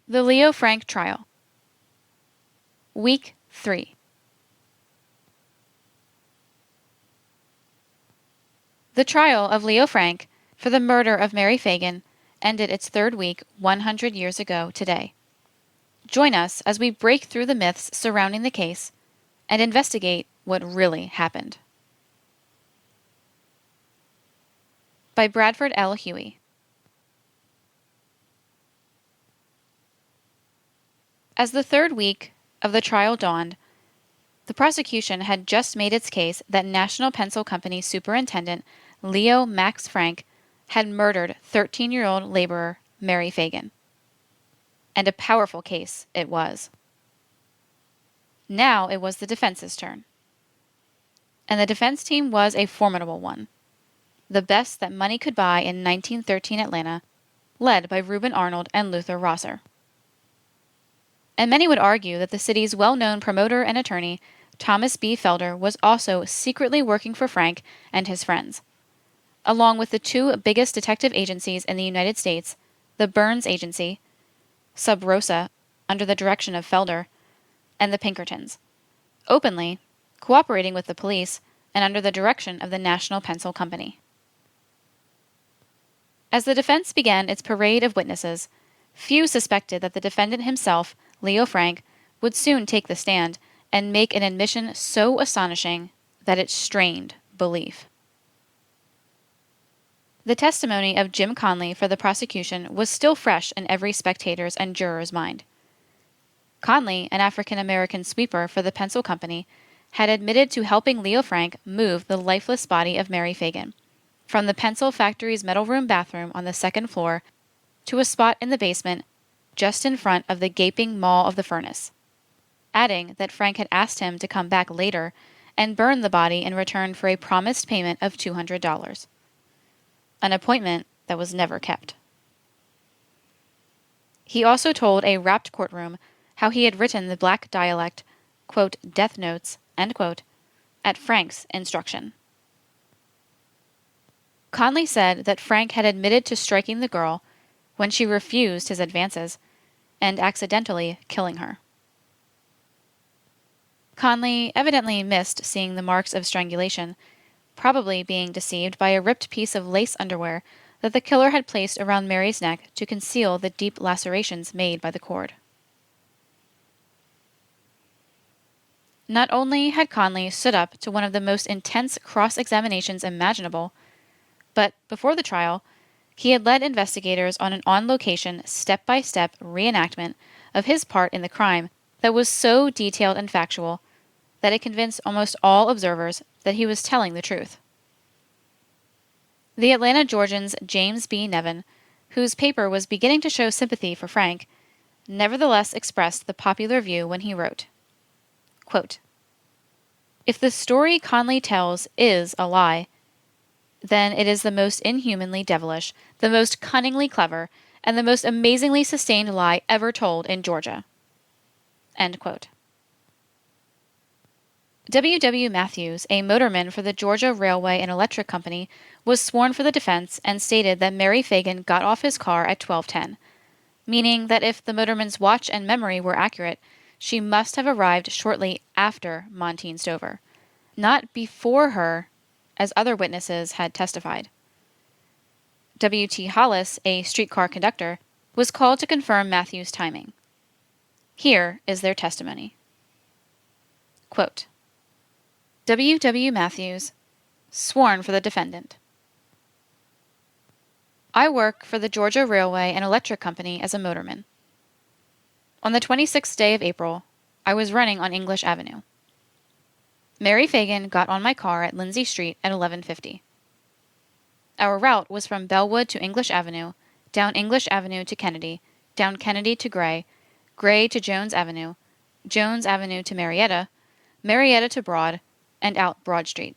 The Leo Frank Trial. Week 3. The trial of Leo Frank for the murder of Mary Phagan ended its third week 100 years ago today. Join us as we break through the myths surrounding the case and investigate what really happened. By Bradford L. Huey. As the third week of the trial dawned, the prosecution had just made its case that National Pencil Company Superintendent Leo Max Frank had murdered 13-year-old laborer Mary Phagan. And a powerful case it was. Now it was the defense's turn. And the defense team was a formidable one, the best that money could buy in 1913 Atlanta, led by Reuben Arnold and Luther Rosser. And many would argue that the city's well-known promoter and attorney, Thomas B. Felder, was also secretly working for Frank and his friends, along with the two biggest detective agencies in the United States, the Burns Agency, Sub Rosa, under the direction of Felder, and the Pinkertons, openly cooperating with the police and under the direction of the National Pencil Company. As the defense began its parade of witnesses, few suspected that the defendant himself, Leo Frank, would soon take the stand and make an admission so astonishing that it strained belief. The testimony of Jim Conley for the prosecution was still fresh in every spectator's and juror's mind. Conley, an African-American sweeper for the pencil company, had admitted to helping Leo Frank move the lifeless body of Mary Phagan from the pencil factory's metal room bathroom on the second floor to a spot in the basement just in front of the gaping maw of the furnace, adding that Frank had asked him to come back later and burn the body in return for a promised payment of $200, an appointment that was never kept. He also told a rapt courtroom how he had written the black dialect, quote, death notes, end quote, at Frank's instruction. Conley said that Frank had admitted to striking the girl when she refused his advances and accidentally killing her. Conley evidently missed seeing the marks of strangulation, probably being deceived by a ripped piece of lace underwear that the killer had placed around Mary's neck to conceal the deep lacerations made by the cord. Not only had Conley stood up to one of the most intense cross-examinations imaginable, but before the trial, he had led investigators on an on-location, step-by-step reenactment of his part in the crime that was so detailed and factual that it convinced almost all observers that he was telling the truth. The Atlanta Georgian's James B. Nevin, whose paper was beginning to show sympathy for Frank, nevertheless expressed the popular view when he wrote, quote, "If the story Conley tells is a lie, then it is the most inhumanly devilish, the most cunningly clever, and the most amazingly sustained lie ever told in Georgia." End quote. W. W. Matthews, a motorman for the Georgia Railway and Electric Company, was sworn for the defense and stated that Mary Phagan got off his car at 12:10, meaning that if the motorman's watch and memory were accurate, she must have arrived shortly after Montine Stover, not before her, as other witnesses had testified. W. T. Hollis, a streetcar conductor, was called to confirm Matthews' timing. Here is their testimony. Quote, W. W. Matthews, sworn for the defendant. I work for the Georgia Railway and Electric Company as a motorman. On the 26th day of April, I was running on English Avenue. Mary Phagan got on my car at Lindsay Street at 11:50. Our route was from Bellwood to English Avenue, down English Avenue to Kennedy, down Kennedy to Gray, Gray to Jones Avenue to Marietta, Marietta to Broad, and out Broad Street.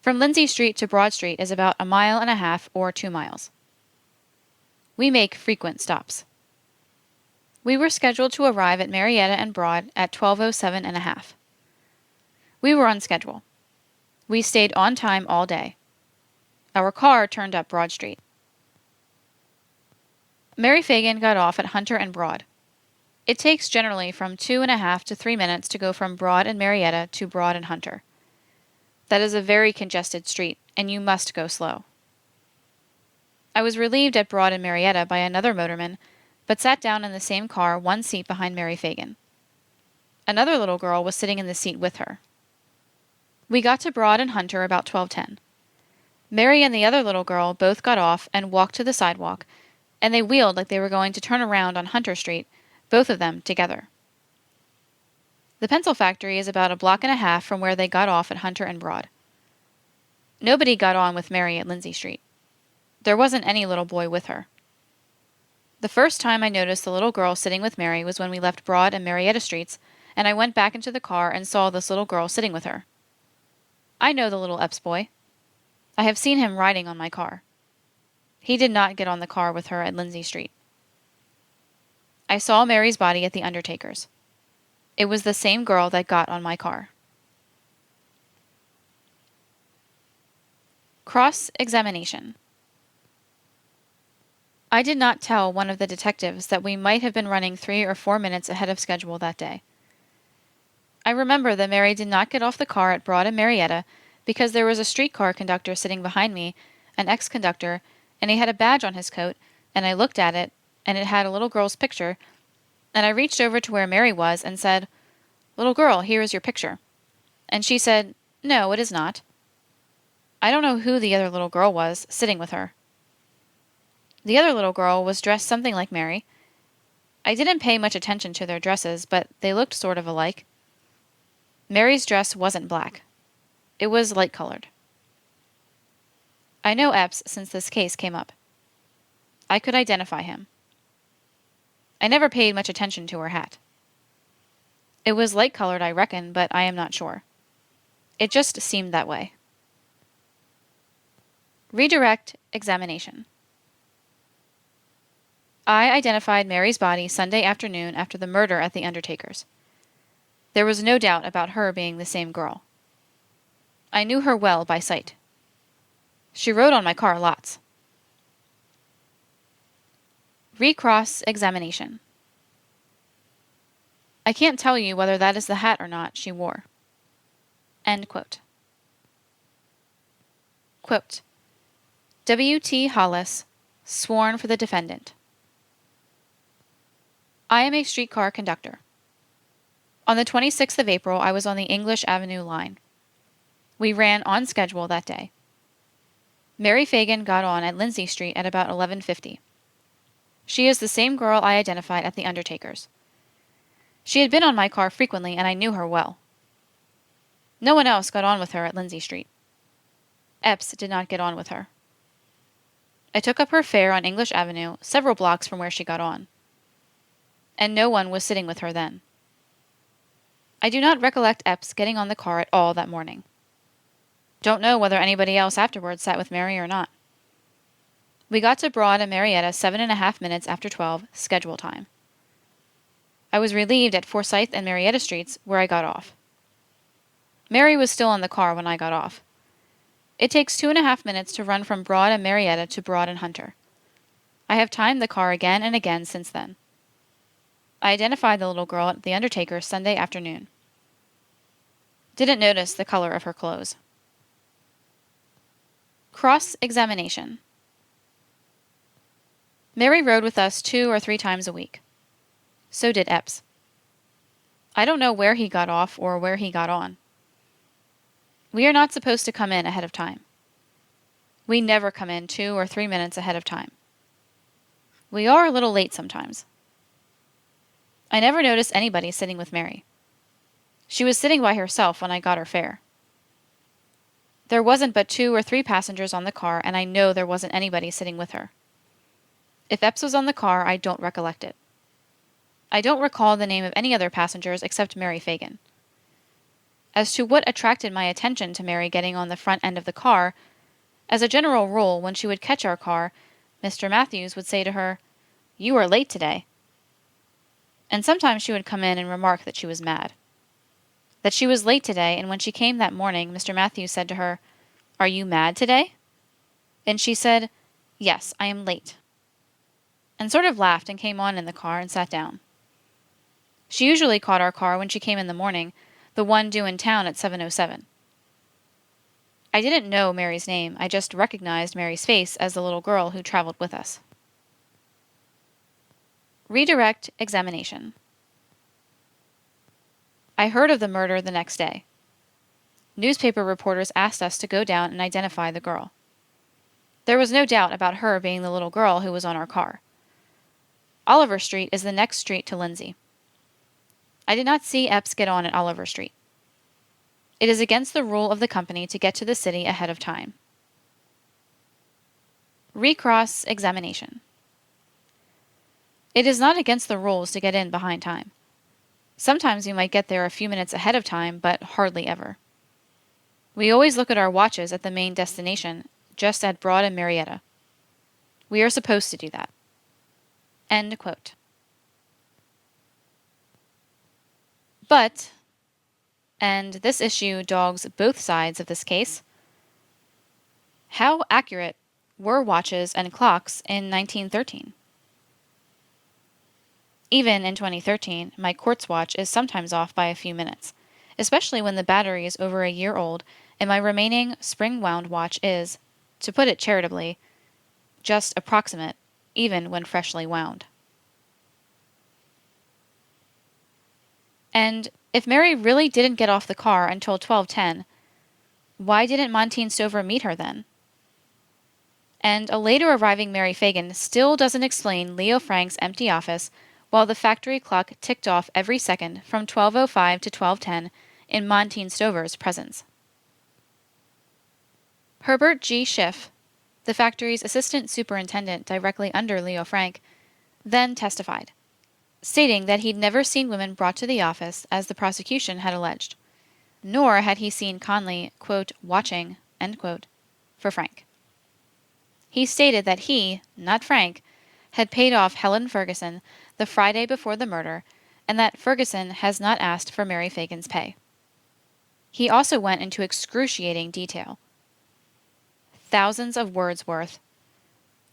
From Lindsay Street to Broad Street is about 1.5 miles or 2 miles. We make frequent stops. We were scheduled to arrive at Marietta and Broad at 12:07 We were on schedule. We stayed on time all day. Our car turned up Broad Street. Mary Phagan got off at Hunter and Broad. It takes generally from 2.5 to 3 minutes to go from Broad and Marietta to Broad and Hunter. That is a very congested street, and you must go slow. I was relieved at Broad and Marietta by another motorman, but sat down in the same car 1 seat behind Mary Phagan. Another little girl was sitting in the seat with her. We got to Broad and Hunter about 12:10. Mary and the other little girl both got off and walked to the sidewalk, and they wheeled like they were going to turn around on Hunter Street, both of them together. The pencil factory is about 1.5 blocks from where they got off at Hunter and Broad. Nobody got on with Mary at Lindsay Street. There wasn't any little boy with her. The first time I noticed the little girl sitting with Mary was when we left Broad and Marietta Streets, and I went back into the car and saw this little girl sitting with her. I know the little Epps boy. I have seen him riding on my car. He did not get on the car with her at Lindsay Street. I saw Mary's body at the undertaker's. It was the same girl that got on my car. Cross-examination. I did not tell one of the detectives that we might have been running 3 or 4 minutes ahead of schedule that day. I remember that Mary did not get off the car at Broad and Marietta because there was a streetcar conductor sitting behind me, an ex-conductor, and he had a badge on his coat, and I looked at it, and it had a little girl's picture, and I reached over to where Mary was and said, "Little girl, here is your picture." And she said, "No, it is not." I don't know who the other little girl was, sitting with her. The other little girl was dressed something like Mary. I didn't pay much attention to their dresses, but they looked sort of alike. Mary's dress wasn't black. It was light-colored. I know Epps since this case came up. I could identify him. I never paid much attention to her hat. It was light-colored, I reckon, but I am not sure. It just seemed that way. Redirect examination. I identified Mary's body Sunday afternoon after the murder at the undertaker's. There was no doubt about her being the same girl. I knew her well by sight. She rode on my car lots. Recross examination. I can't tell you whether that is the hat or not she wore. End quote. Quote, W.T. Hollis, sworn for the defendant. I am a streetcar conductor. On the 26th of April, I was on the English Avenue line. We ran on schedule that day. Mary Phagan got on at Lindsay Street at about 11:50. She is the same girl I identified at the undertaker's. She had been on my car frequently, and I knew her well. No one else got on with her at Lindsay Street. Epps did not get on with her. I took up her fare on English Avenue, several blocks from where she got on. And no one was sitting with her then. I do not recollect Epps getting on the car at all that morning. Don't know whether anybody else afterwards sat with Mary or not. We got to Broad and Marietta 7.5 minutes after 12, schedule time. I was relieved at Forsyth and Marietta Streets, where I got off. Mary was still in the car when I got off. It takes 2.5 minutes to run from Broad and Marietta to Broad and Hunter. I have timed the car again and again since then. I identified the little girl at the undertaker's Sunday afternoon. Didn't notice the color of her clothes. Cross-examination. Mary rode with us 2 or 3 times a week. So did Epps. I don't know where he got off or where he got on. We are not supposed to come in ahead of time. We never come in 2 or 3 minutes ahead of time. We are a little late sometimes. I never noticed anybody sitting with Mary. She was sitting by herself when I got her fare. There wasn't but 2 or 3 passengers on the car, and I know there wasn't anybody sitting with her. If Epps was on the car, I don't recollect it. I don't recall the name of any other passengers except Mary Phagan. As to what attracted my attention to Mary getting on the front end of the car, as a general rule, when she would catch our car, Mr. Matthews would say to her, "You are late today." And sometimes she would come in and remark that she was mad. That she was late today, and when she came that morning, Mr. Matthews said to her, "Are you mad today?" And she said, "Yes, I am late." and sort of laughed and came on in the car and sat down. She usually caught our car when she came in the morning, the one due in town at 7:07. I didn't know Mary's name, I just recognized Mary's face as the little girl who traveled with us. Redirect examination. I heard of the murder the next day. Newspaper reporters asked us to go down and identify the girl. There was no doubt about her being the little girl who was on our car. Oliver Street is the next street to Lindsay. I did not see Epps get on at Oliver Street. It is against the rule of the company to get to the city ahead of time. Recross examination. It is not against the rules to get in behind time. Sometimes we might get there a few minutes ahead of time, but hardly ever. We always look at our watches at the main destination, just at Broad and Marietta. We are supposed to do that. End quote. But, and this issue dogs both sides of this case, how accurate were watches and clocks in 1913? Even in 2013, my quartz watch is sometimes off by a few minutes, especially when the battery is over a year old and my remaining spring-wound watch is, to put it charitably, just approximate, even when freshly wound. And if Mary really didn't get off the car until 12:10, why didn't Montine Stover meet her then? And a later arriving Mary Phagan still doesn't explain Leo Frank's empty office while the factory clock ticked off every second from 12:05 to 12:10 in Montine Stover's presence. Herbert G. Schiff, the factory's assistant superintendent directly under Leo Frank, then testified, stating that he'd never seen women brought to the office as the prosecution had alleged, nor had he seen Conley, quote, watching, end quote, for Frank. He stated that he, not Frank, had paid off Helen Ferguson the Friday before the murder, and that Ferguson has not asked for Mary Phagan's pay. He also went into excruciating detail, thousands of words worth,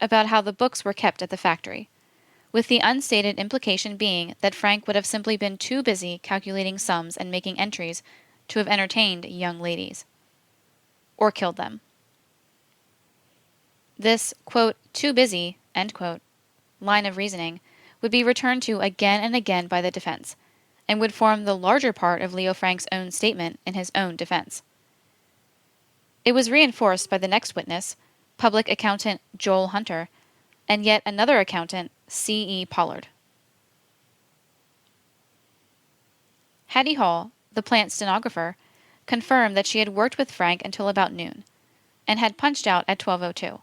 about how the books were kept at the factory, with the unstated implication being that Frank would have simply been too busy calculating sums and making entries to have entertained young ladies, or killed them. This, quote, too busy, end quote, line of reasoning would be returned to again and again by the defense, and would form the larger part of Leo Frank's own statement in his own defense. It was reinforced by the next witness, public accountant Joel Hunter, and yet another accountant, C.E. Pollard. Hattie Hall, the plant stenographer, confirmed that she had worked with Frank until about noon, and had punched out at 12:02,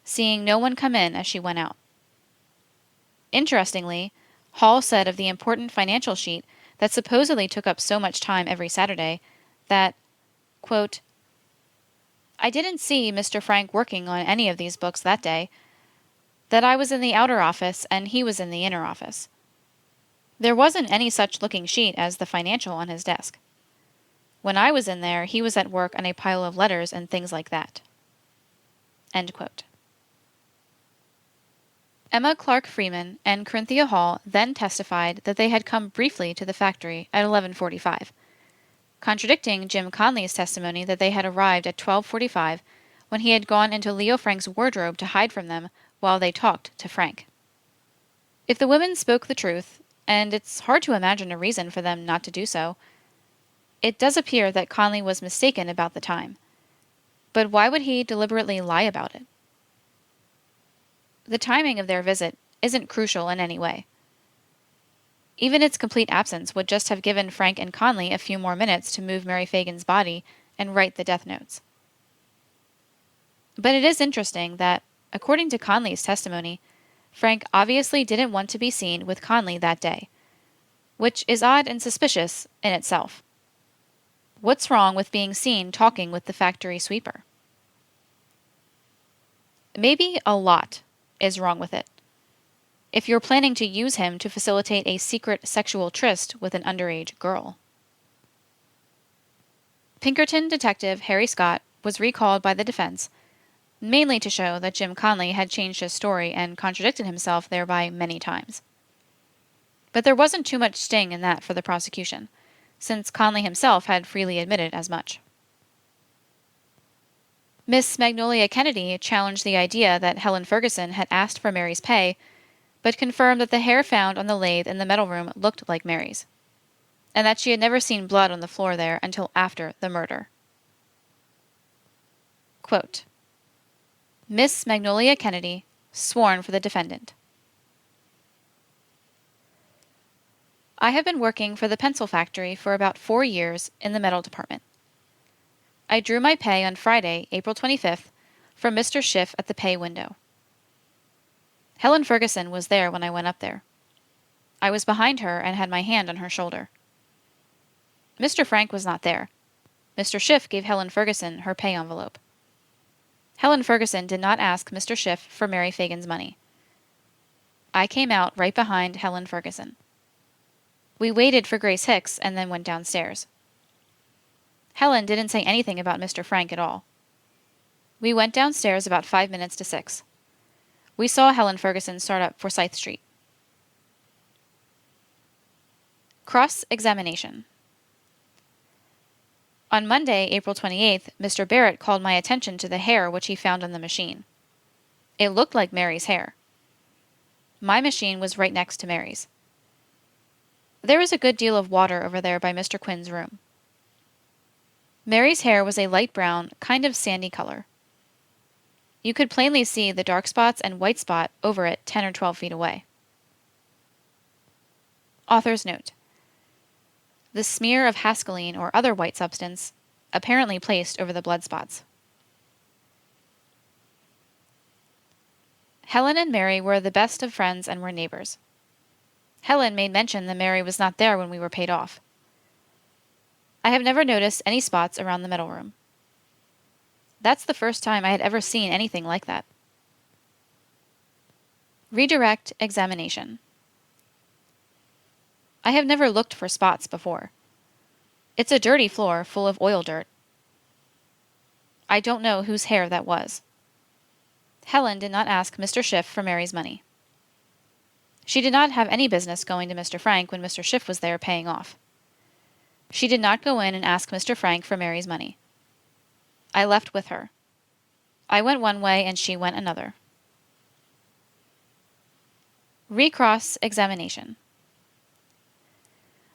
seeing no one come in as she went out. Interestingly, Hall said of the important financial sheet that supposedly took up so much time every Saturday that, quote, I didn't see Mr. Frank working on any of these books that day, that I was in the outer office and he was in the inner office. There wasn't any such looking sheet as the financial on his desk. When I was in there, he was at work on a pile of letters and things like that. End quote. Emma Clark Freeman and Corinthia Hall then testified that they had come briefly to the factory at 11:45, contradicting Jim Conley's testimony that they had arrived at 12:45 when he had gone into Leo Frank's wardrobe to hide from them while they talked to Frank. If the women spoke the truth, and it's hard to imagine a reason for them not to do so, it does appear that Conley was mistaken about the time. But why would he deliberately lie about it? The timing of their visit isn't crucial in any way. Even its complete absence would just have given Frank and Conley a few more minutes to move Mary Phagan's body and write the death notes. But it is interesting that, according to Conley's testimony, Frank obviously didn't want to be seen with Conley that day, which is odd and suspicious in itself. What's wrong with being seen talking with the factory sweeper? Maybe a lot is wrong with it, if you're planning to use him to facilitate a secret sexual tryst with an underage girl. Pinkerton detective Harry Scott was recalled by the defense, mainly to show that Jim Conley had changed his story and contradicted himself thereby many times. But there wasn't too much sting in that for the prosecution, since Conley himself had freely admitted as much. Miss Magnolia Kennedy challenged the idea that Helen Ferguson had asked for Mary's pay, but confirmed that the hair found on the lathe in the metal room looked like Mary's, and that she had never seen blood on the floor there until after the murder. Quote, Miss Magnolia Kennedy, sworn for the defendant. I have been working for the pencil factory for about 4 years in the metal department. I drew my pay on Friday, April 25th, from Mr. Schiff at the pay window. Helen Ferguson was there when I went up there. I was behind her and had my hand on her shoulder. Mr. Frank was not there. Mr. Schiff gave Helen Ferguson her pay envelope. Helen Ferguson did not ask Mr. Schiff for Mary Phagan's money. I came out right behind Helen Ferguson. We waited for Grace Hicks and then went downstairs. Helen didn't say anything about Mr. Frank at all. We went downstairs about 5 minutes to 6. We saw Helen Ferguson start up Forsyth Street. Cross-examination. On Monday, April 28th, Mr. Barrett called my attention to the hair which he found on the machine. It looked like Mary's hair. My machine was right next to Mary's. There was a good deal of water over there by Mr. Quinn's room. Mary's hair was a light brown, kind of sandy color. You could plainly see the dark spots and white spot over it 10 or 12 feet away. Author's note. The smear of hascaline or other white substance apparently placed over the blood spots. Helen and Mary were the best of friends and were neighbors. Helen made mention that Mary was not there when we were paid off. I have never noticed any spots around the metal room. That's the first time I had ever seen anything like that. Redirect examination. I have never looked for spots before. It's a dirty floor full of oil dirt. I don't know whose hair that was. Helen did not ask Mr. Schiff for Mary's money. She did not have any business going to Mr. Frank when Mr. Schiff was there paying off. She did not go in and ask Mr. Frank for Mary's money. I left with her. I went one way and she went another. Recross examination.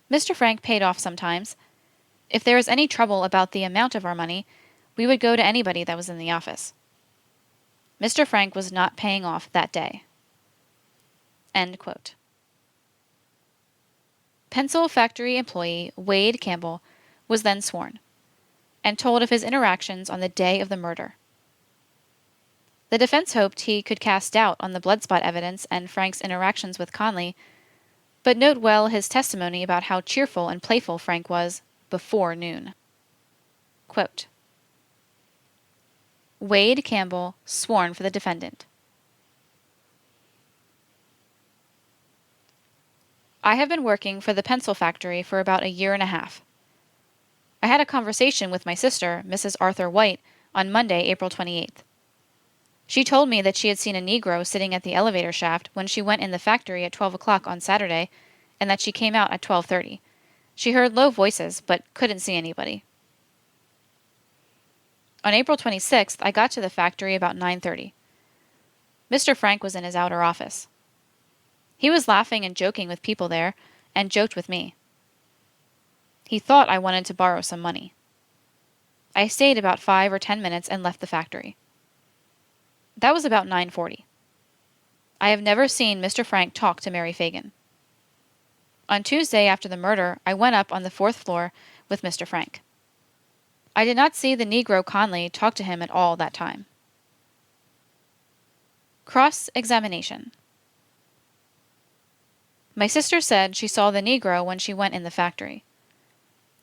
Mr. Frank paid off sometimes. If there was any trouble about the amount of our money, we would go to anybody that was in the office. Mr. Frank was not paying off that day. End quote. Pencil factory employee Wade Campbell was then sworn, and told of his interactions on the day of the murder. The defense hoped he could cast doubt on the blood spot evidence and Frank's interactions with Conley, but note well his testimony about how cheerful and playful Frank was before noon. Quote, Wade Campbell, sworn for the defendant. I have been working for the pencil factory for about a year and a half. I had a conversation with my sister, Mrs. Arthur White, on Monday, April 28th. She told me that she had seen a Negro sitting at the elevator shaft when she went in the factory at 12 o'clock on Saturday, and that she came out at 12:30. She heard low voices, but couldn't see anybody. On April 26th, I got to the factory about 9:30. Mr. Frank was in his outer office. He was laughing and joking with people there, and joked with me. He thought I wanted to borrow some money. I stayed about 5 or 10 minutes and left the factory. That was about 9:40. I have never seen Mr. Frank talk to Mary Phagan. On Tuesday after the murder, I went up on the 4th floor with Mr. Frank. I did not see the Negro Conley talk to him at all that time. Cross-examination. My sister said she saw the Negro when she went in the factory.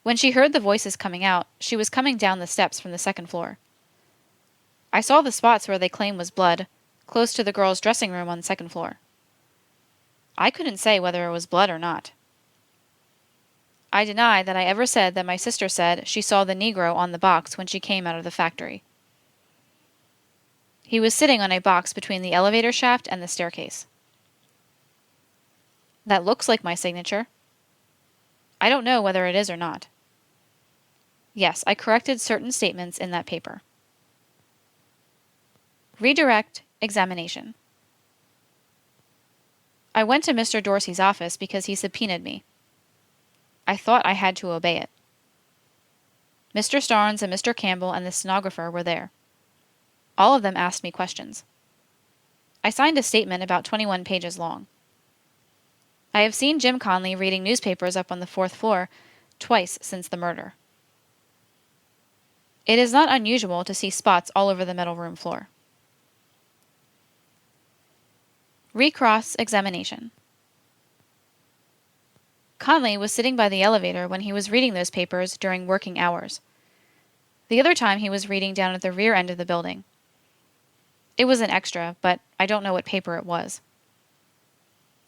When she heard the voices coming out, she was coming down the steps from the 2nd floor. I saw the spots where they claim was blood, close to the girls' dressing room on the 2nd floor. I couldn't say whether it was blood or not. I deny that I ever said that my sister said she saw the Negro on the box when she came out of the factory. He was sitting on a box between the elevator shaft and the staircase. That looks like my signature. I don't know whether it is or not. Yes, I corrected certain statements in that paper. Redirect examination. I went to Mr. Dorsey's office because he subpoenaed me. I thought I had to obey it. Mr. Starnes and Mr. Campbell and the stenographer were there. All of them asked me questions. I signed a statement about 21 pages long. I have seen Jim Conley reading newspapers up on the 4th floor twice since the murder. It is not unusual to see spots all over the metal room floor. Recross examination. Conley was sitting by the elevator when he was reading those papers during working hours. The other time he was reading down at the rear end of the building. It was an extra, but I don't know what paper it was.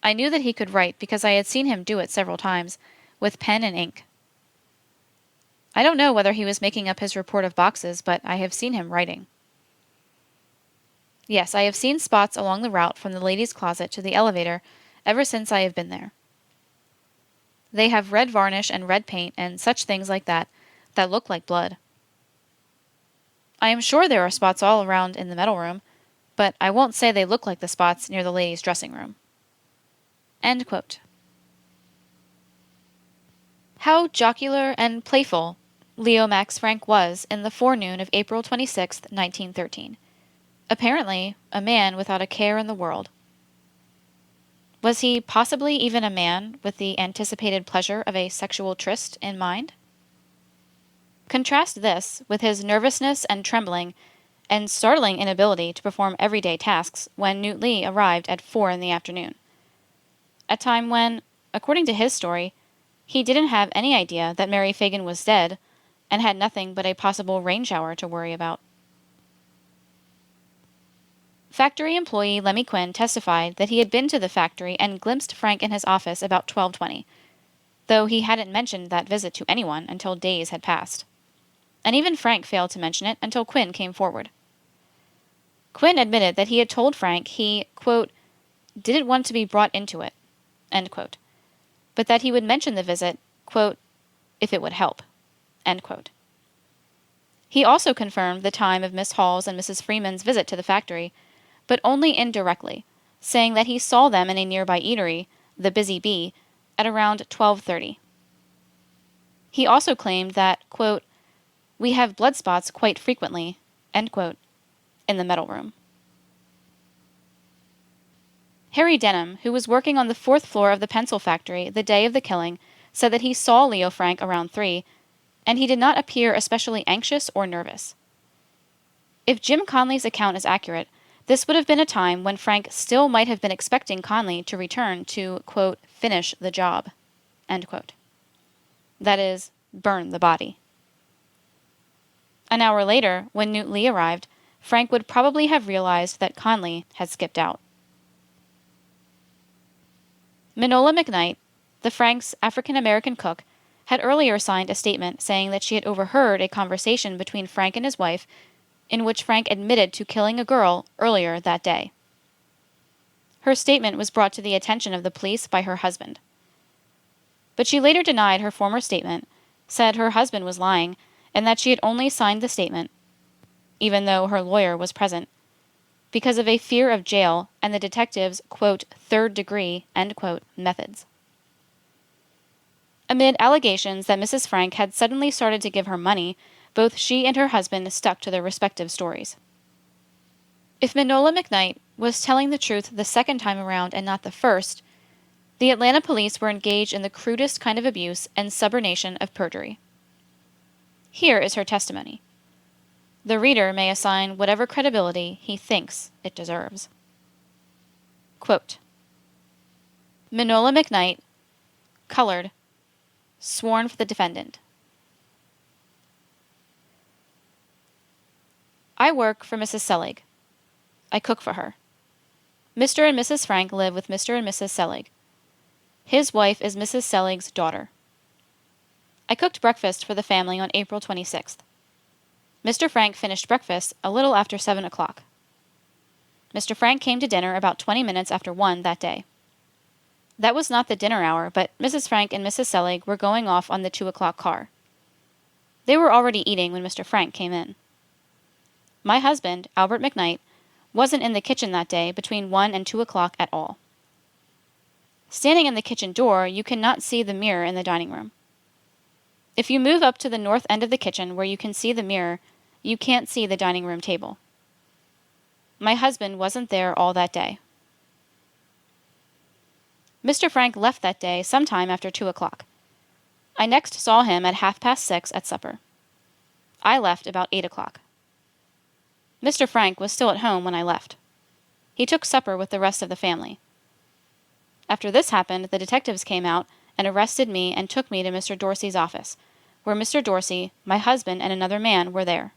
I knew that he could write because I had seen him do it several times, with pen and ink. I don't know whether he was making up his report of boxes, but I have seen him writing. Yes, I have seen spots along the route from the ladies' closet to the elevator ever since I have been there. They have red varnish and red paint and such things like that look like blood. I am sure there are spots all around in the metal room, but I won't say they look like the spots near the ladies' dressing room. End quote. How jocular and playful Leo Max Frank was in the forenoon of April 26, 1913. Apparently, a man without a care in the world. Was he possibly even a man with the anticipated pleasure of a sexual tryst in mind? Contrast this with his nervousness and trembling and startling inability to perform everyday tasks when Newt Lee arrived at 4 in the afternoon. A time when, according to his story, he didn't have any idea that Mary Phagan was dead and had nothing but a possible rain shower to worry about. Factory employee Lemmy Quinn testified that he had been to the factory and glimpsed Frank in his office about 12:20, though he hadn't mentioned that visit to anyone until days had passed. And even Frank failed to mention it until Quinn came forward. Quinn admitted that he had told Frank he, quote, didn't want to be brought into it, end quote, but that he would mention the visit, quote, if it would help, end quote. He also confirmed the time of Miss Hall's and Mrs. Freeman's visit to the factory, but only indirectly, saying that he saw them in a nearby eatery, the Busy Bee, at around 12:30. He also claimed that, quote, we have blood spots quite frequently, end quote, in the metal room. Harry Denham, who was working on the 4th floor of the pencil factory the day of the killing, said that he saw Leo Frank around 3, and he did not appear especially anxious or nervous. If Jim Conley's account is accurate, this would have been a time when Frank still might have been expecting Conley to return to, quote, finish the job, end quote. That is, burn the body. An hour later, when Newt Lee arrived, Frank would probably have realized that Conley had skipped out. Manola McKnight, the Franks' African-American cook, had earlier signed a statement saying that she had overheard a conversation between Frank and his wife in which Frank admitted to killing a girl earlier that day. Her statement was brought to the attention of the police by her husband. But she later denied her former statement, said her husband was lying, and that she had only signed the statement, even though her lawyer was present, because of a fear of jail and the detective's, quote, third degree, end quote, methods. Amid allegations that Mrs. Frank had suddenly started to give her money, both she and her husband stuck to their respective stories. If Manola McKnight was telling the truth the second time around and not the first, the Atlanta police were engaged in the crudest kind of abuse and subornation of perjury. Here is her testimony. The reader may assign whatever credibility he thinks it deserves. Quote, Manola McKnight, colored, sworn for the defendant. I work for Mrs. Selig. I cook for her. Mr. and Mrs. Frank live with Mr. and Mrs. Selig. His wife is Mrs. Selig's daughter. I cooked breakfast for the family on April 26th. Mr. Frank finished breakfast a little after 7 o'clock. Mr. Frank came to dinner about 20 minutes after 1 that day. That was not the dinner hour, but Mrs. Frank and Mrs. Selig were going off on the 2 o'clock car. They were already eating when Mr. Frank came in. My husband, Albert McKnight, wasn't in the kitchen that day between 1 and 2 o'clock at all. Standing in the kitchen door, you cannot see the mirror in the dining room. If you move up to the north end of the kitchen where you can see the mirror, you can't see the dining room table. My husband wasn't there all that day. Mr. Frank left that day sometime after 2 o'clock. I next saw him at 6:30 at supper. I left about 8 o'clock. Mr. Frank was still at home when I left. He took supper with the rest of the family. After this happened, the detectives came out and arrested me and took me to Mr. Dorsey's office, where Mr. Dorsey, my husband, and another man were there.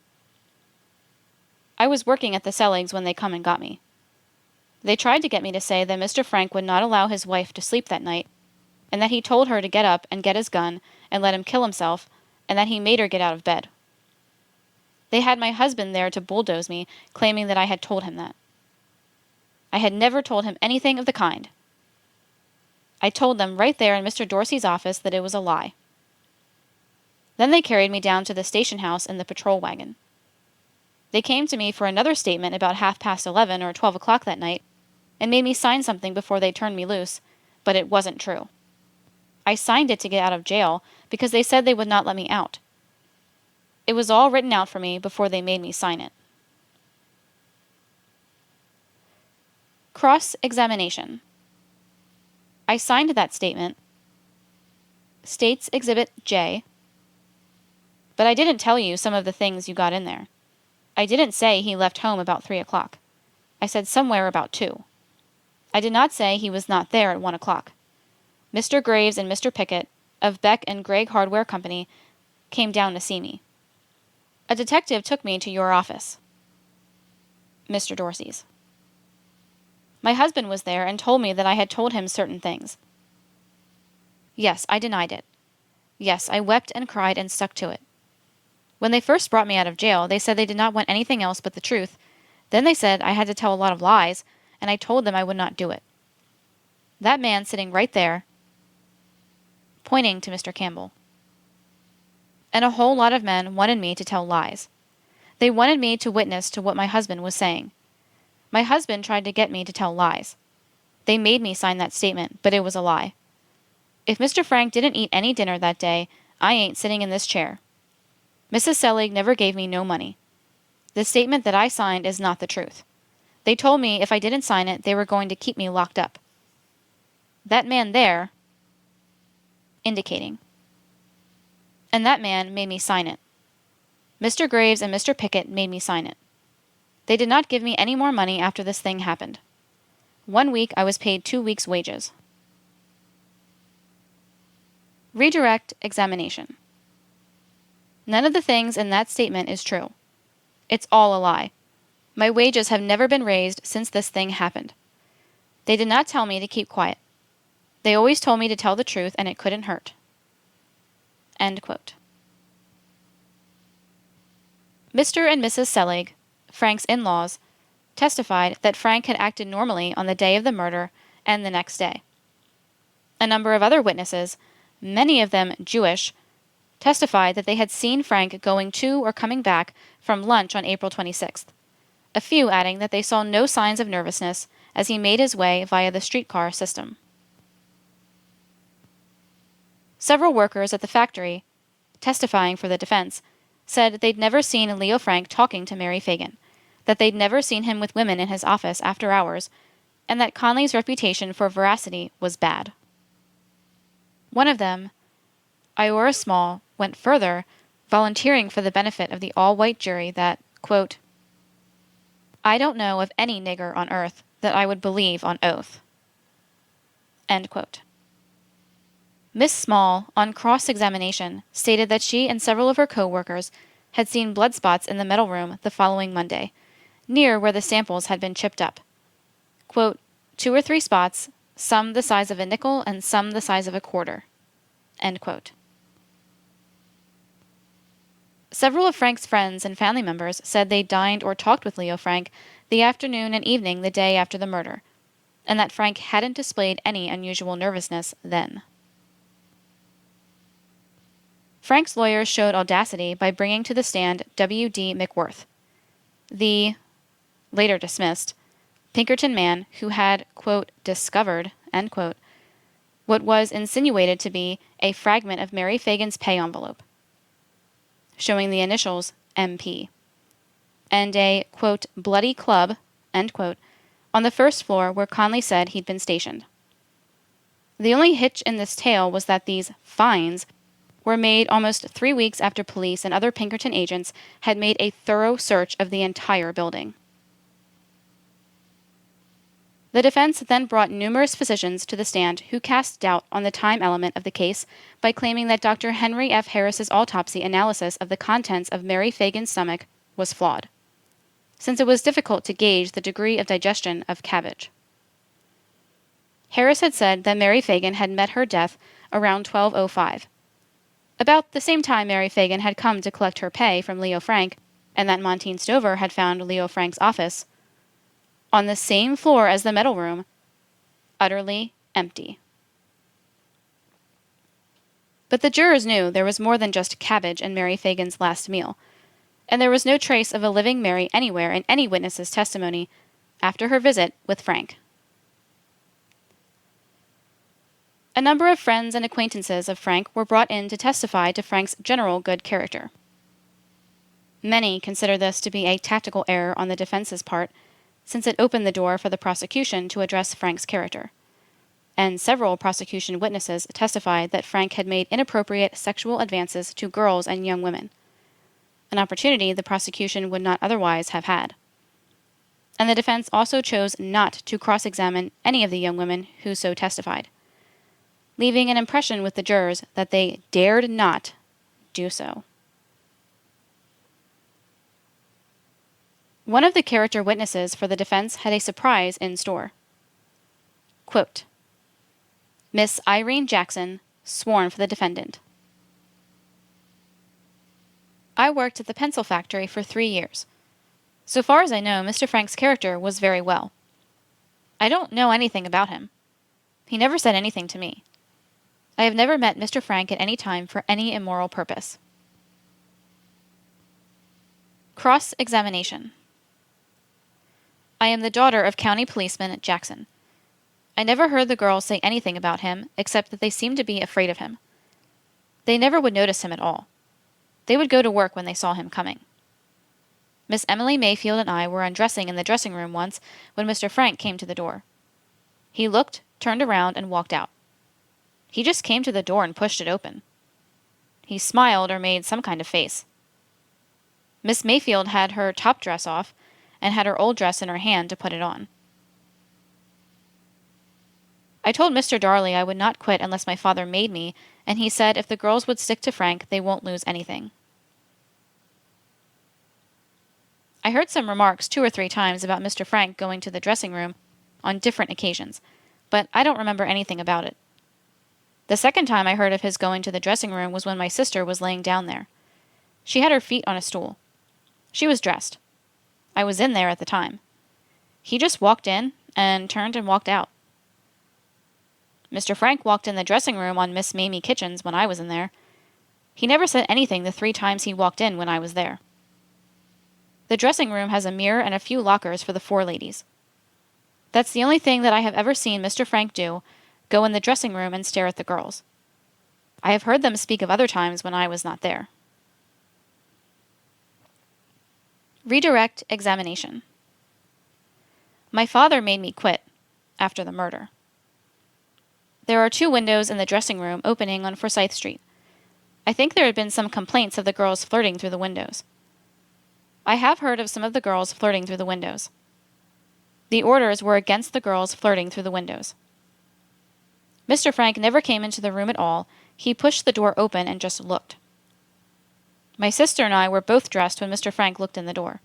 I was working at the Seligs when they come and got me. They tried to get me to say that Mr. Frank would not allow his wife to sleep that night, and that he told her to get up and get his gun and let him kill himself, and that he made her get out of bed. They had my husband there to bulldoze me, claiming that I had told him that. I had never told him anything of the kind. I told them right there in Mr. Dorsey's office that it was a lie. Then they carried me down to the station house in the patrol wagon. They came to me for another statement about 11:30 or 12 o'clock that night, and made me sign something before they turned me loose, but it wasn't true. I signed it to get out of jail because they said they would not let me out. It was all written out for me before they made me sign it. Cross-examination. I signed that statement, State's Exhibit J, but I didn't tell you some of the things you got in there. I didn't say he left home about 3 o'clock. I said somewhere about 2. I did not say he was not there at 1 o'clock. Mr. Graves and Mr. Pickett, of Beck and Gregg Hardware Company, came down to see me. A detective took me to your office. Mr. Dorsey's. My husband was there and told me that I had told him certain things. Yes, I denied it. Yes, I wept and cried and stuck to it. When they first brought me out of jail, they said they did not want anything else but the truth. Then they said I had to tell a lot of lies, and I told them I would not do it. That man sitting right there, pointing to Mr. Campbell, and a whole lot of men wanted me to tell lies. They wanted me to witness to what my husband was saying. My husband tried to get me to tell lies. They made me sign that statement, but it was a lie. If Mr. Frank didn't eat any dinner that day, I ain't sitting in this chair. Mrs. Selig never gave me no money. The statement that I signed is not the truth. They told me if I didn't sign it, they were going to keep me locked up. That man there, indicating, and that man made me sign it. Mr. Graves and Mr. Pickett made me sign it. They did not give me any more money after this thing happened. 1 week I was paid 2 weeks' wages. Redirect examination. None of the things in that statement is true. It's all a lie. My wages have never been raised since this thing happened. They did not tell me to keep quiet. They always told me to tell the truth and it couldn't hurt. End quote. Mr. and Mrs. Selig, Frank's in-laws, testified that Frank had acted normally on the day of the murder and the next day. A number of other witnesses, many of them Jewish, testified that they had seen Frank going to or coming back from lunch on April 26th, a few adding that they saw no signs of nervousness as he made his way via the streetcar system. Several workers at the factory, testifying for the defense, said they'd never seen Leo Frank talking to Mary Phagan, that they'd never seen him with women in his office after hours, and that Conley's reputation for veracity was bad. One of them, Iora Small, went further, volunteering for the benefit of the all-white jury that, quote, "I don't know of any nigger on earth that I would believe on oath." End quote. Miss Small, on cross-examination, stated that she and several of her co-workers had seen blood spots in the metal room the following Monday, near where the samples had been chipped up. Quote, 2 or 3 spots, some the size of a nickel and some the size of a quarter. End quote. Several of Frank's friends and family members said they dined or talked with Leo Frank the afternoon and evening the day after the murder, and that Frank hadn't displayed any unusual nervousness then. Frank's lawyers showed audacity by bringing to the stand W.D. McWhirth, the, later dismissed, Pinkerton man who had, quote, discovered, end quote, what was insinuated to be a fragment of Mary Phagan's pay envelope, showing the initials MP, and a, quote, bloody club, end quote, on the first floor where Conley said he'd been stationed. The only hitch in this tale was that these finds were made almost 3 weeks after police and other Pinkerton agents had made a thorough search of the entire building. The defense then brought numerous physicians to the stand who cast doubt on the time element of the case by claiming that Dr. Henry F. Harris's autopsy analysis of the contents of Mary Phagan's stomach was flawed, since it was difficult to gauge the degree of digestion of cabbage. Harris had said that Mary Phagan had met her death around 12:05, about the same time Mary Phagan had come to collect her pay from Leo Frank, and that Montine Stover had found Leo Frank's office on the same floor as the metal room, utterly empty. But the jurors knew there was more than just cabbage in Mary Phagan's last meal, and there was no trace of a living Mary anywhere in any witness's testimony after her visit with Frank. A number of friends and acquaintances of Frank were brought in to testify to Frank's general good character. Many consider this to be a tactical error on the defense's part, since it opened the door for the prosecution to address Frank's character, and several prosecution witnesses testified that Frank had made inappropriate sexual advances to girls and young women, an opportunity the prosecution would not otherwise have had. And the defense also chose not to cross-examine any of the young women who so testified, leaving an impression with the jurors that they dared not do so. One of the character witnesses for the defense had a surprise in store. Quote, Miss Irene Jackson, sworn for the defendant. I worked at the pencil factory for 3 years. So far as I know, Mr. Frank's character was very well. I don't know anything about him. He never said anything to me. I have never met Mr. Frank at any time for any immoral purpose. Cross-examination. I am the daughter of County Policeman Jackson. I never heard the girls say anything about him except that they seemed to be afraid of him. They never would notice him at all. They would go to work when they saw him coming. Miss Emily Mayfield and I were undressing in the dressing room once when Mr. Frank came to the door. He looked, turned around, and walked out. He just came to the door and pushed it open. He smiled or made some kind of face. Miss Mayfield had her top dress off and had her old dress in her hand to put it on. I told Mr. Darley I would not quit unless my father made me, and he said if the girls would stick to Frank, they won't lose anything. I heard some remarks 2 or 3 times about Mr. Frank going to the dressing room on different occasions, but I don't remember anything about it. The second time I heard of his going to the dressing room was when my sister was laying down there. She had her feet on a stool. She was dressed. I was in there at the time. He just walked in and turned and walked out. Mr. Frank walked in the dressing room on Miss Mamie Kitchen's when I was in there. He never said anything the 3 times he walked in when I was there. The dressing room has a mirror and a few lockers for the 4 ladies. That's the only thing that I have ever seen Mr. Frank do, go in the dressing room and stare at the girls. I have heard them speak of other times when I was not there. Redirect examination. My father made me quit after the murder. There are 2 windows in the dressing room opening on Forsyth Street. I think there had been some complaints of the girls flirting through the windows. I have heard of some of the girls flirting through the windows. The orders were against the girls flirting through the windows. Mr. Frank never came into the room at all. He pushed the door open and just looked. My sister and I were both dressed when Mr. Frank looked in the door.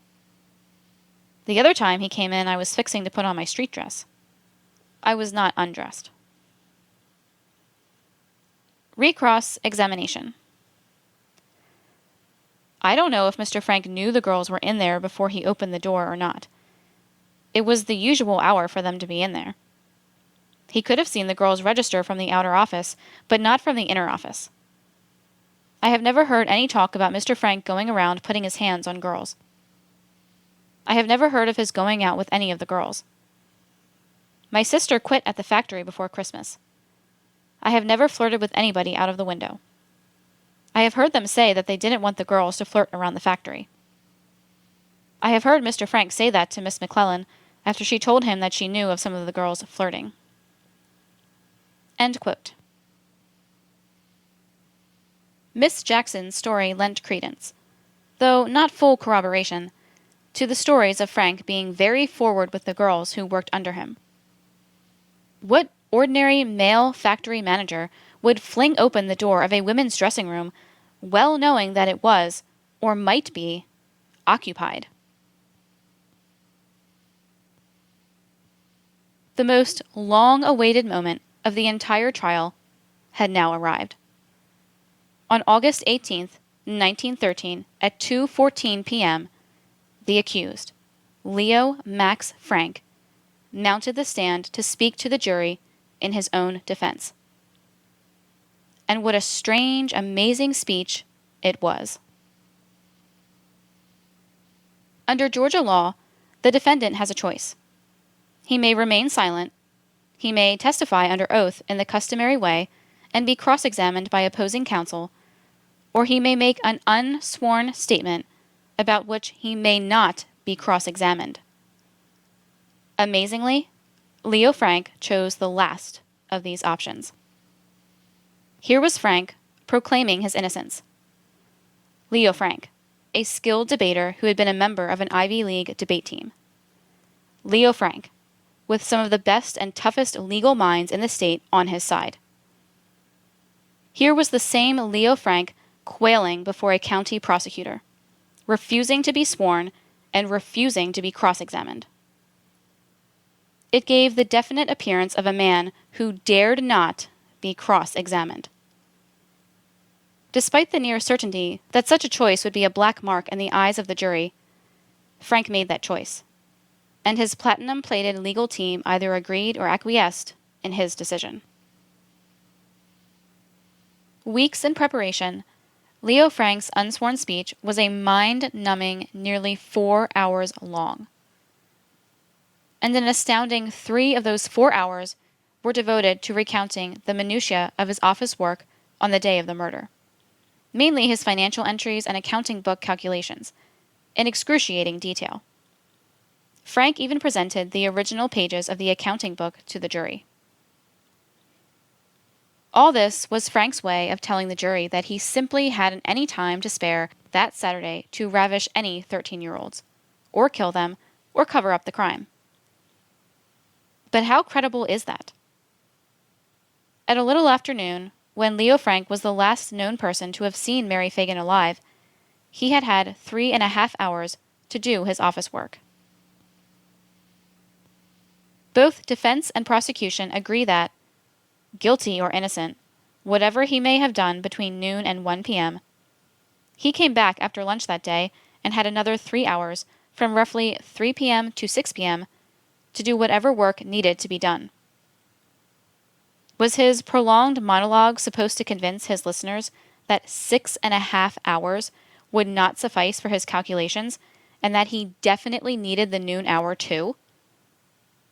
The other time he came in, I was fixing to put on my street dress. I was not undressed. Recross examination. I don't know if Mr. Frank knew the girls were in there before he opened the door or not. It was the usual hour for them to be in there. He could have seen the girls register from the outer office, but not from the inner office. I have never heard any talk about Mr. Frank going around putting his hands on girls. I have never heard of his going out with any of the girls. My sister quit at the factory before Christmas. I have never flirted with anybody out of the window. I have heard them say that they didn't want the girls to flirt around the factory. I have heard Mr. Frank say that to Miss McClellan after she told him that she knew of some of the girls flirting. End quote. Miss Jackson's story lent credence, though not full corroboration, to the stories of Frank being very forward with the girls who worked under him. What ordinary male factory manager would fling open the door of a women's dressing room, well knowing that it was, or might be, occupied? The most long-awaited moment of the entire trial had now arrived. On August 18th, 1913, at 2:14 p.m., the accused, Leo Max Frank, mounted the stand to speak to the jury in his own defense. And what a strange, amazing speech it was. Under Georgia law, the defendant has a choice. He may remain silent, he may testify under oath in the customary way and be cross-examined by opposing counsel, or he may make an unsworn statement about which he may not be cross-examined. Amazingly, Leo Frank chose the last of these options. Here was Frank proclaiming his innocence. Leo Frank, a skilled debater who had been a member of an Ivy League debate team. Leo Frank, with some of the best and toughest legal minds in the state on his side. Here was the same Leo Frank quailing before a county prosecutor, refusing to be sworn and refusing to be cross-examined. It gave the definite appearance of a man who dared not be cross-examined. Despite the near certainty that such a choice would be a black mark in the eyes of the jury, Frank made that choice, and his platinum-plated legal team either agreed or acquiesced in his decision. Weeks in preparation, Leo Frank's unsworn speech was a mind-numbing nearly 4 hours long. And an astounding 3 of those 4 hours were devoted to recounting the minutiae of his office work on the day of the murder, mainly his financial entries and accounting book calculations, in excruciating detail. Frank even presented the original pages of the accounting book to the jury. All this was Frank's way of telling the jury that he simply hadn't any time to spare that Saturday to ravish any 13-year-olds, or kill them, or cover up the crime. But how credible is that? At a little after noon, when Leo Frank was the last known person to have seen Mary Phagan alive, he had had 3.5 hours to do his office work. Both defense and prosecution agree that, guilty or innocent, whatever he may have done between noon and 1 p.m., he came back after lunch that day and had another 3 hours, from roughly 3 p.m. to 6 p.m., to do whatever work needed to be done. Was his prolonged monologue supposed to convince his listeners that 6.5 hours would not suffice for his calculations, and that he definitely needed the noon hour too?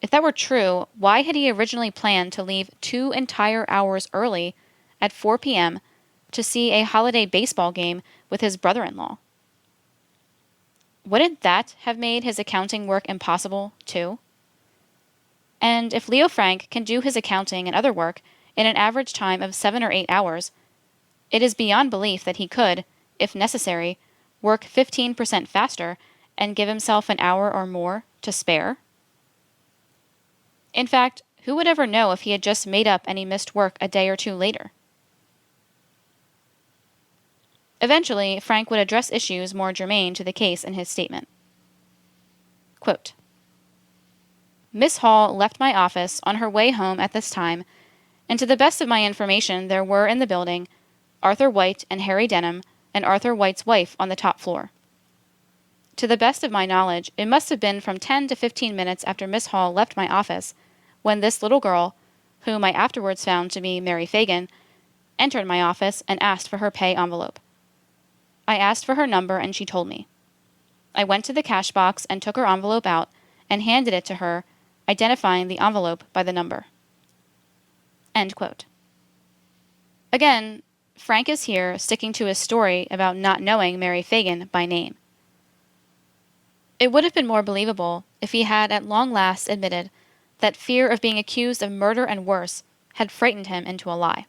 If that were true, why had he originally planned to leave 2 entire hours early at 4 p.m. to see a holiday baseball game with his brother-in-law? Wouldn't that have made his accounting work impossible, too? And if Leo Frank can do his accounting and other work in an average time of 7 or 8 hours, it is beyond belief that he could, if necessary, work 15% faster and give himself an hour or more to spare. In fact, who would ever know if he had just made up any missed work a day or two later? Eventually, Frank would address issues more germane to the case in his statement. Quote, Miss Hall left my office on her way home at this time, and to the best of my information there were in the building Arthur White and Harry Denham and Arthur White's wife on the top floor. To the best of my knowledge, it must have been from 10 to 15 minutes after Miss Hall left my office when this little girl, whom I afterwards found to be Mary Phagan, entered my office and asked for her pay envelope. I asked for her number and she told me. I went to the cash box and took her envelope out and handed it to her, identifying the envelope by the number. End quote. Again, Frank is here sticking to his story about not knowing Mary Phagan by name. It would have been more believable if he had at long last admitted that fear of being accused of murder and worse had frightened him into a lie.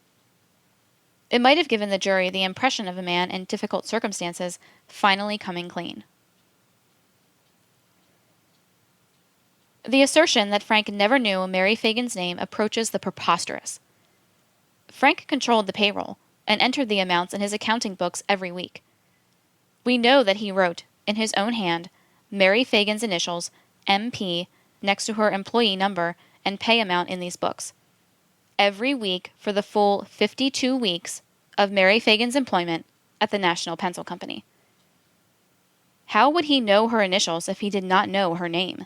It might have given the jury the impression of a man in difficult circumstances finally coming clean. The assertion that Frank never knew Mary Phagan's name approaches the preposterous. Frank controlled the payroll and entered the amounts in his accounting books every week. We know that he wrote, in his own hand, Mary Phagan's initials, MP, next to her employee number and pay amount in these books, every week for the full 52 weeks of Mary Phagan's employment at the National Pencil Company. How would he know her initials if he did not know her name?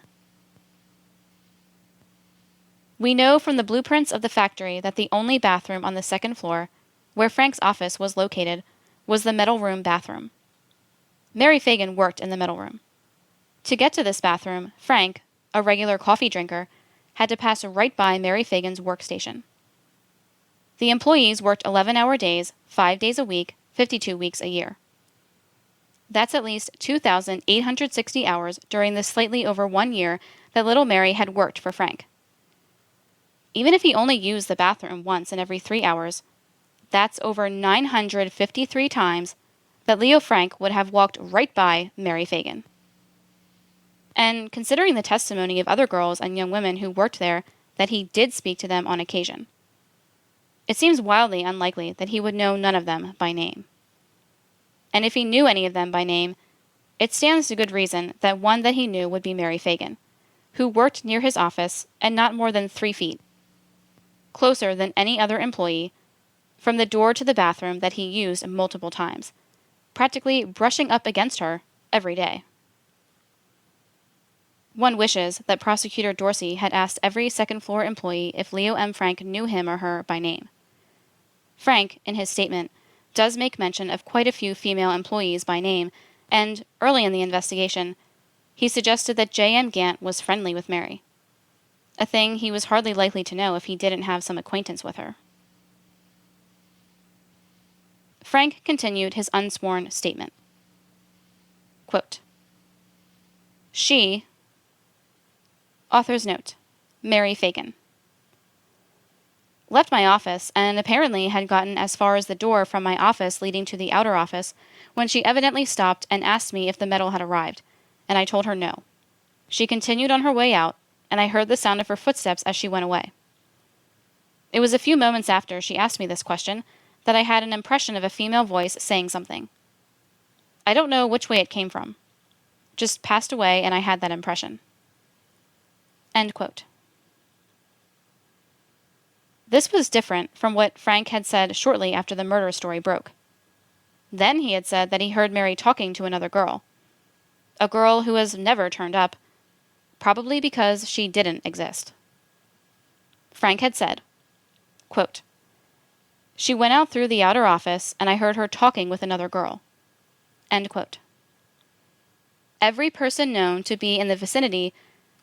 We know from the blueprints of the factory that the only bathroom on the second floor, where Frank's office was located, was the metal room bathroom. Mary Phagan worked in the metal room. To get to this bathroom, Frank, a regular coffee drinker, had to pass right by Mary Phagan's workstation. The employees worked 11-hour days, 5 days a week, 52 weeks a year. That's at least 2,860 hours during the slightly over 1 year that little Mary had worked for Frank. Even if he only used the bathroom once in every 3 hours, that's over 953 times that Leo Frank would have walked right by Mary Phagan. And considering the testimony of other girls and young women who worked there, that he did speak to them on occasion, it seems wildly unlikely that he would know none of them by name. And if he knew any of them by name, it stands to good reason that one that he knew would be Mary Phagan, who worked near his office and not more than 3 feet, closer than any other employee, from the door to the bathroom that he used multiple times, practically brushing up against her every day. One wishes that Prosecutor Dorsey had asked every second-floor employee if Leo M. Frank knew him or her by name. Frank, in his statement, does make mention of quite a few female employees by name, and, early in the investigation, he suggested that J.M. Gant was friendly with Mary, a thing he was hardly likely to know if he didn't have some acquaintance with her. Frank continued his unsworn statement. Quote, she, author's note, Mary Phagan, left my office and apparently had gotten as far as the door from my office leading to the outer office when she evidently stopped and asked me if the metal had arrived, and I told her no. She continued on her way out, and I heard the sound of her footsteps as she went away. It was a few moments after she asked me this question that I had an impression of a female voice saying something. I don't know which way it came from. Just passed away and I had that impression. End quote. This was different from what Frank had said shortly after the murder story broke. Then he had said that he heard Mary talking to another girl. A girl who has never turned up, probably because she didn't exist. Frank had said, quote, she went out through the outer office and I heard her talking with another girl. End quote. Every person known to be in the vicinity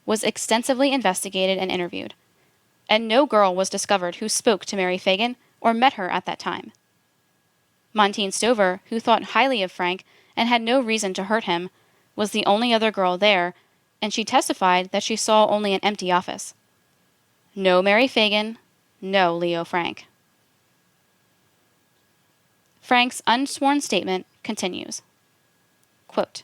was extensively investigated and interviewed, and no girl was discovered who spoke to Mary Phagan or met her at that time. Montine Stover, who thought highly of Frank and had no reason to hurt him, was the only other girl there, and she testified that she saw only an empty office. No Mary Phagan, no Leo Frank. Frank's unsworn statement continues. Quote,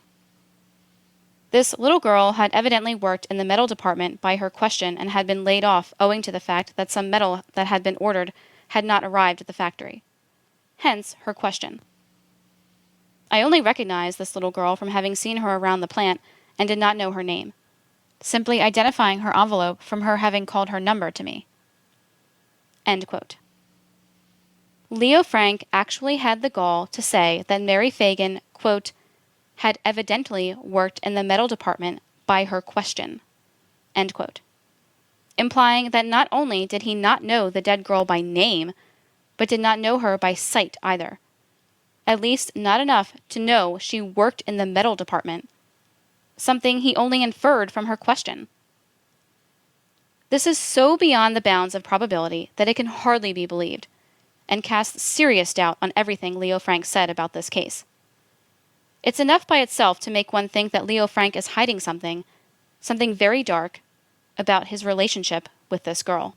this little girl had evidently worked in the metal department by her question and had been laid off owing to the fact that some metal that had been ordered had not arrived at the factory. Hence her question. I only recognized this little girl from having seen her around the plant and did not know her name, simply identifying her envelope from her having called her number to me. End quote. Leo Frank actually had the gall to say that Mary Phagan, quote, had evidently worked in the metal department by her question, end quote, implying that not only did he not know the dead girl by name, but did not know her by sight either. At least not enough to know she worked in the metal department, something he only inferred from her question. This is so beyond the bounds of probability that it can hardly be believed, and casts serious doubt on everything Leo Frank said about this case. It's enough by itself to make one think that Leo Frank is hiding something very dark, about his relationship with this girl.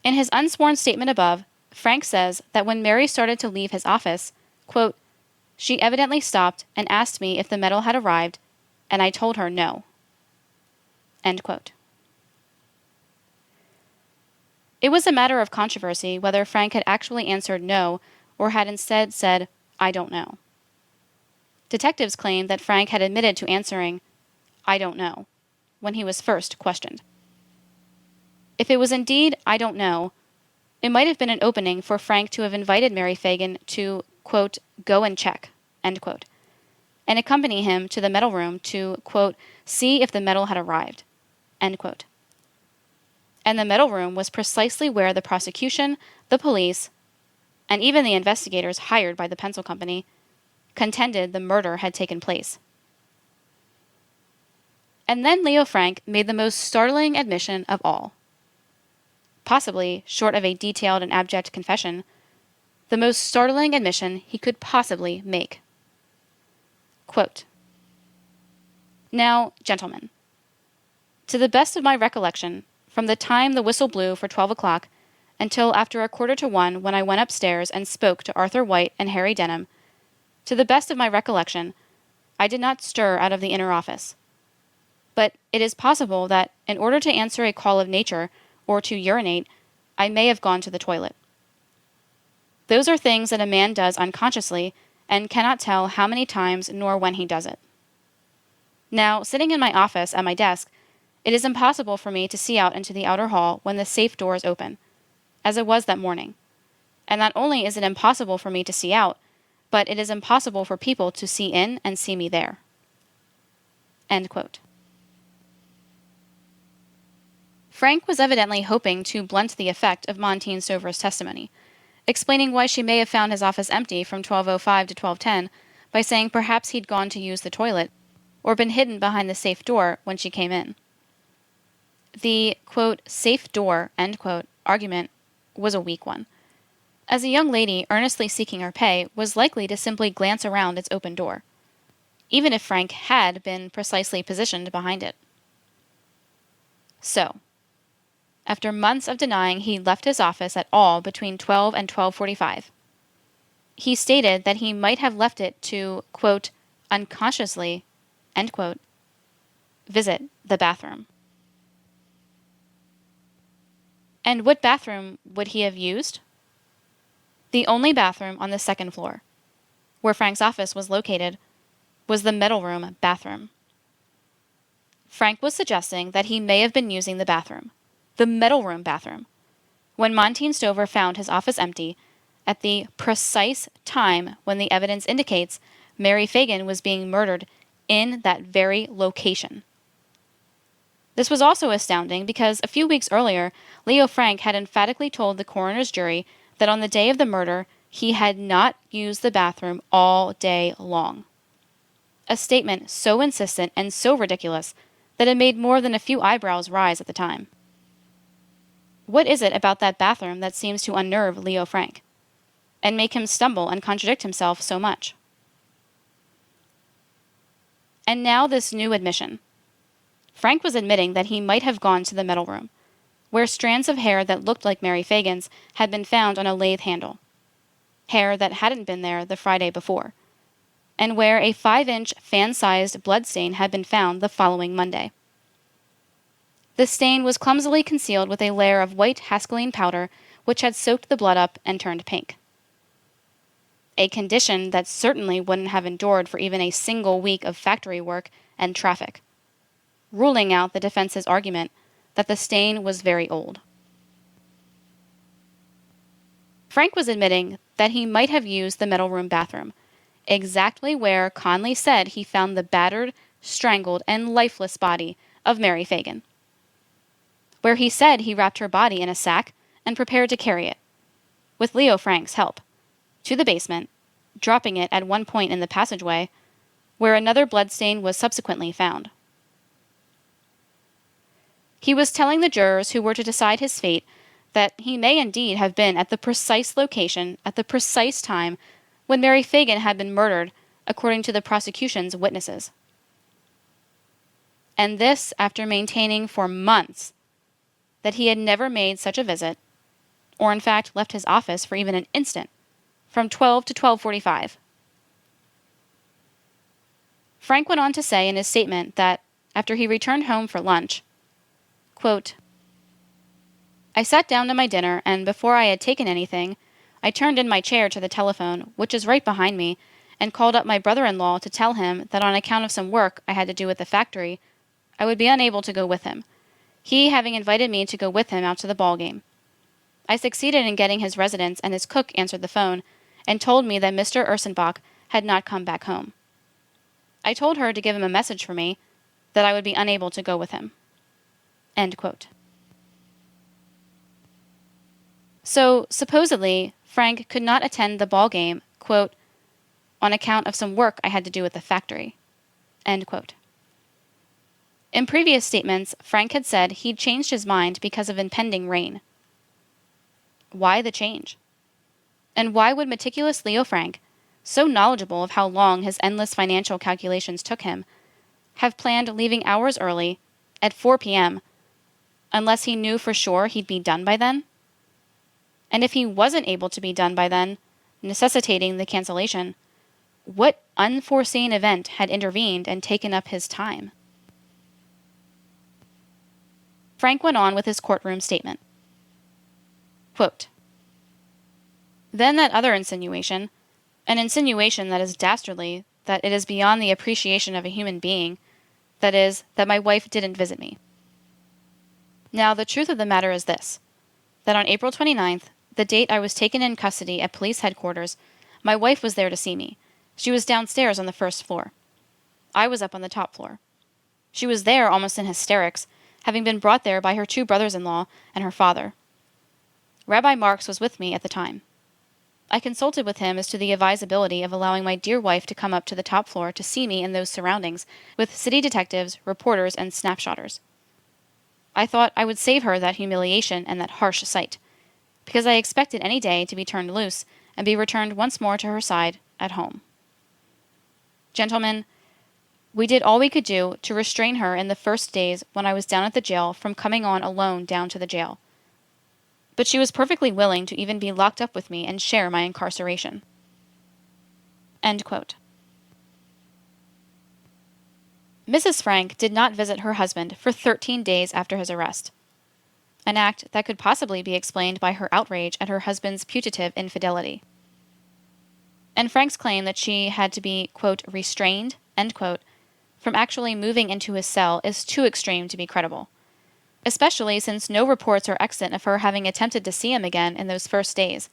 In his unsworn statement above, Frank says that when Mary started to leave his office, quote, she evidently stopped and asked me if the metal had arrived, and I told her no. End quote. It was a matter of controversy whether Frank had actually answered no or had instead said, I don't know. Detectives claimed that Frank had admitted to answering, I don't know, when he was first questioned. If it was indeed I don't know, it might have been an opening for Frank to have invited Mary Phagan to, quote, go and check, end quote, and accompany him to the metal room to, quote, see if the metal had arrived, end quote. And the metal room was precisely where the prosecution, the police, and even the investigators hired by the pencil company contended the murder had taken place. And then Leo Frank made the most startling admission of all. Possibly, short of a detailed and abject confession, the most startling admission he could possibly make. Quote, now, gentlemen, to the best of my recollection, from the time the whistle blew for 12 o'clock until after 1:45 when I went upstairs and spoke to Arthur White and Harry Denham, to the best of my recollection, I did not stir out of the inner office. But it is possible that, in order to answer a call of nature or to urinate, I may have gone to the toilet. Those are things that a man does unconsciously and cannot tell how many times nor when he does it. Now, sitting in my office at my desk, it is impossible for me to see out into the outer hall when the safe door is open, as it was that morning. And not only is it impossible for me to see out, but it is impossible for people to see in and see me there. End quote. Frank was evidently hoping to blunt the effect of Montine Stover's testimony, explaining why she may have found his office empty from 12:05 to 12:10 by saying perhaps he'd gone to use the toilet or been hidden behind the safe door when she came in. The, quote, safe door, end quote, argument was a weak one, as a young lady earnestly seeking her pay was likely to simply glance around its open door, even if Frank had been precisely positioned behind it. So, after months of denying he left his office at all between 12 and 12:45, he stated that he might have left it to, quote, unconsciously, end quote, visit the bathroom. And what bathroom would he have used? The only bathroom on the second floor, where Frank's office was located, was the metal room bathroom. Frank was suggesting that he may have been using the bathroom, the metal room bathroom, when Montine Stover found his office empty at the precise time when the evidence indicates Mary Phagan was being murdered in that very location. This was also astounding because a few weeks earlier, Leo Frank had emphatically told the coroner's jury that on the day of the murder, he had not used the bathroom all day long. A statement so insistent and so ridiculous that it made more than a few eyebrows rise at the time. What is it about that bathroom that seems to unnerve Leo Frank, and make him stumble and contradict himself so much? And now this new admission. Frank was admitting that he might have gone to the metal room, where strands of hair that looked like Mary Phagan's had been found on a lathe handle, hair that hadn't been there the Friday before, and where a 5-inch fan-sized blood stain had been found the following Monday. The stain was clumsily concealed with a layer of white hascaline powder which had soaked the blood up and turned pink. A condition that certainly wouldn't have endured for even a single week of factory work and traffic, ruling out the defense's argument that the stain was very old. Frank was admitting that he might have used the metal room bathroom, exactly where Conley said he found the battered, strangled, and lifeless body of Mary Phagan, where he said he wrapped her body in a sack and prepared to carry it, with Leo Frank's help, to the basement, dropping it at one point in the passageway, where another bloodstain was subsequently found. He was telling the jurors who were to decide his fate that he may indeed have been at the precise location at the precise time when Mary Phagan had been murdered, according to the prosecution's witnesses. And this after maintaining for months that he had never made such a visit, or in fact left his office for even an instant, from 12 to 12:45. Frank went on to say in his statement that, after he returned home for lunch, quote, "I sat down to my dinner, and before I had taken anything, I turned in my chair to the telephone, which is right behind me, and called up my brother-in-law to tell him that on account of some work I had to do at the factory, I would be unable to go with him, he having invited me to go with him out to the ball game. I succeeded in getting his residence, and his cook answered the phone and told me that Mr. Ursenbach had not come back home. I told her to give him a message for me, that I would be unable to go with him." End quote. So, supposedly, Frank could not attend the ball game, quote, "on account of some work I had to do at the factory." End quote. In previous statements, Frank had said he'd changed his mind because of impending rain. Why the change? And why would meticulous Leo Frank, so knowledgeable of how long his endless financial calculations took him, have planned leaving hours early, at 4 p.m., unless he knew for sure he'd be done by then? And if he wasn't able to be done by then, necessitating the cancellation, what unforeseen event had intervened and taken up his time? Frank went on with his courtroom statement. Quote, "Then that other insinuation, an insinuation that is dastardly, that it is beyond the appreciation of a human being, that is, that my wife didn't visit me. Now, the truth of the matter is this, that on April 29th, the date I was taken in custody at police headquarters, my wife was there to see me. She was downstairs on the first floor. I was up on the top floor. She was there almost in hysterics, having been brought there by her 2 brothers-in-law and her father. Rabbi Marks was with me at the time. I consulted with him as to the advisability of allowing my dear wife to come up to the top floor to see me in those surroundings, with city detectives, reporters, and snapshotters. I thought I would save her that humiliation and that harsh sight, because I expected any day to be turned loose and be returned once more to her side at home. Gentlemen, we did all we could do to restrain her in the first days when I was down at the jail from coming on alone down to the jail. But she was perfectly willing to even be locked up with me and share my incarceration." End quote. Mrs. Frank did not visit her husband for 13 days after his arrest, an act that could possibly be explained by her outrage at her husband's putative infidelity. And Frank's claim that she had to be, quote, "restrained," end quote, from actually moving into his cell is too extreme to be credible, especially since no reports are extant of her having attempted to see him again in those first days,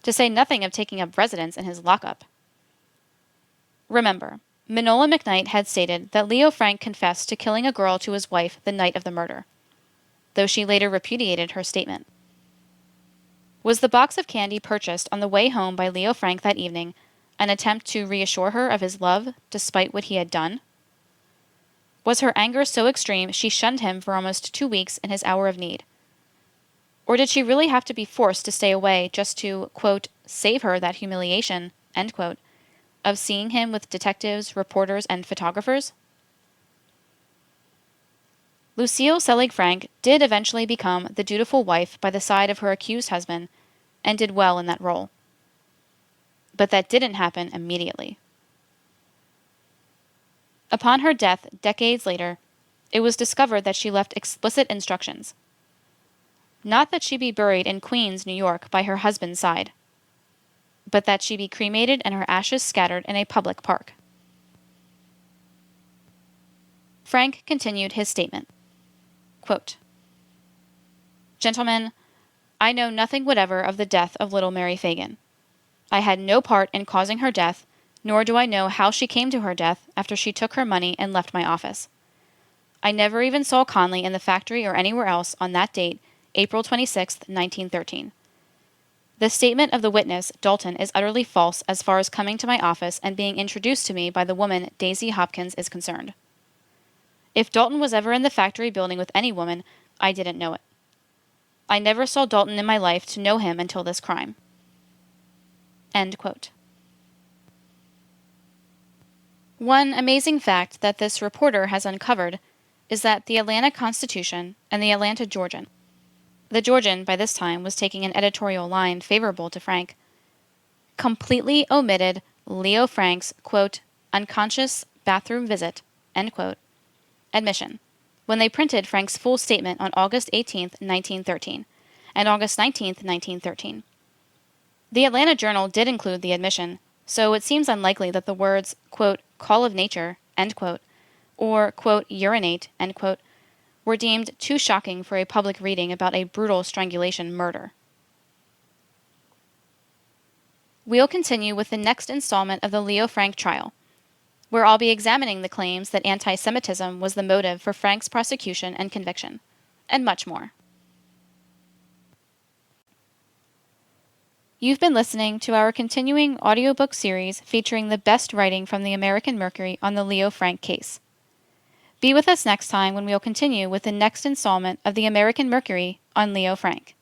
to say nothing of taking up residence in his lockup. Remember, Manola McKnight had stated that Leo Frank confessed to killing a girl to his wife the night of the murder, though she later repudiated her statement. Was the box of candy purchased on the way home by Leo Frank that evening an attempt to reassure her of his love despite what he had done? Was her anger so extreme she shunned him for almost 2 weeks in his hour of need? Or did she really have to be forced to stay away just to, quote, "save her that humiliation," end quote, of seeing him with detectives, reporters, and photographers? Lucille Selig Frank did eventually become the dutiful wife by the side of her accused husband, and did well in that role. But that didn't happen immediately. Upon her death decades later, it was discovered that she left explicit instructions. Not that she be buried in Queens, New York, by her husband's side, but that she be cremated and her ashes scattered in a public park. Frank continued his statement. Quote, "Gentlemen, I know nothing whatever of the death of little Mary Phagan. I had no part in causing her death, nor do I know how she came to her death after she took her money and left my office. I never even saw Conley in the factory or anywhere else on that date, April 26, 1913. The statement of the witness, Dalton, is utterly false as far as coming to my office and being introduced to me by the woman, Daisy Hopkins, is concerned. If Dalton was ever in the factory building with any woman, I didn't know it. I never saw Dalton in my life to know him until this crime. End quote. One amazing fact that this reporter has uncovered is that the Atlanta Constitution and the Atlanta Georgian — the Georgian, by this time, was taking an editorial line favorable to Frank — completely omitted Leo Frank's, quote, unconscious bathroom visit, end quote, admission, when they printed Frank's full statement on August 18, 1913, and August 19, 1913. The Atlanta Journal did include the admission, so it seems unlikely that the words, quote, call of nature, end quote, or, quote, urinate, end quote, were deemed too shocking for a public reading about a brutal strangulation murder. We'll continue with the next installment of the Leo Frank trial, where I'll be examining the claims that anti-Semitism was the motive for Frank's prosecution and conviction, and much more. You've been listening to our continuing audiobook series featuring the best writing from the American Mercury on the Leo Frank case. Be with us next time when we'll continue with the next installment of the American Mercury on Leo Frank.